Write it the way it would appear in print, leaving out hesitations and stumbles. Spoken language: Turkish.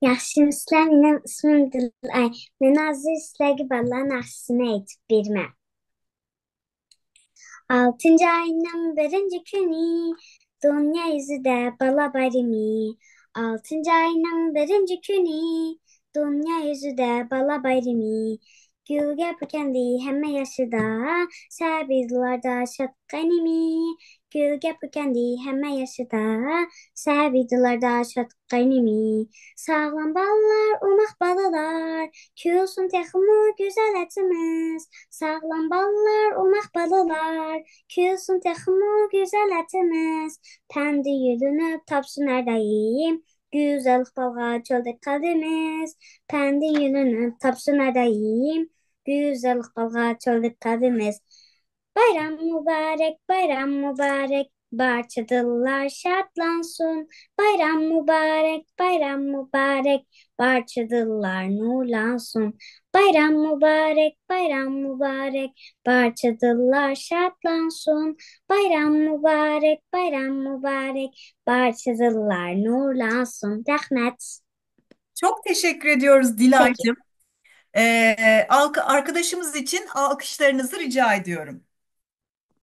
Yaxşı işlər, mənim ismim Dilay. Mən azı işləgi balların aksine etib bilmə. Altıncı ayının birinci günü, dünya yüzüde bala bayrami. Altıncı ayının birinci günü, dünya yüzüde bala bayrami. Gül gəpirkəndi həmmə yaşıda, səbirlərdə şad qənimi. Gül gəpirkəndi həmmə yaşıda, səbirlərdə şad qənimi. Sağlam ballar, umaq balalar, küsün texmu güzel etimiz. Sağlam ballar, umaq balalar, küsün texmu güzel etimiz. Pəndi yürünüb tapsın ərdəyim. Güzel balğa çölde kademiz. Pəndi yürünüb tapsın ərdəyim. Güzel balğa çölde kademiz. Bayram mübarek, bayram mübarek. Barçadılar şadlansın. Bayram mübarek, bayram mübarek. Barçadılar nurlansın. Bayram mübarek, bayram mübarek. Barçadılar şadlansın. Bayram mübarek, bayram mübarek. Barçadılar nurlansın. Rahmet. Çok teşekkür ediyoruz Peki. Dilay'cığım. Arkadaşımız için alkışlarınızı rica ediyorum.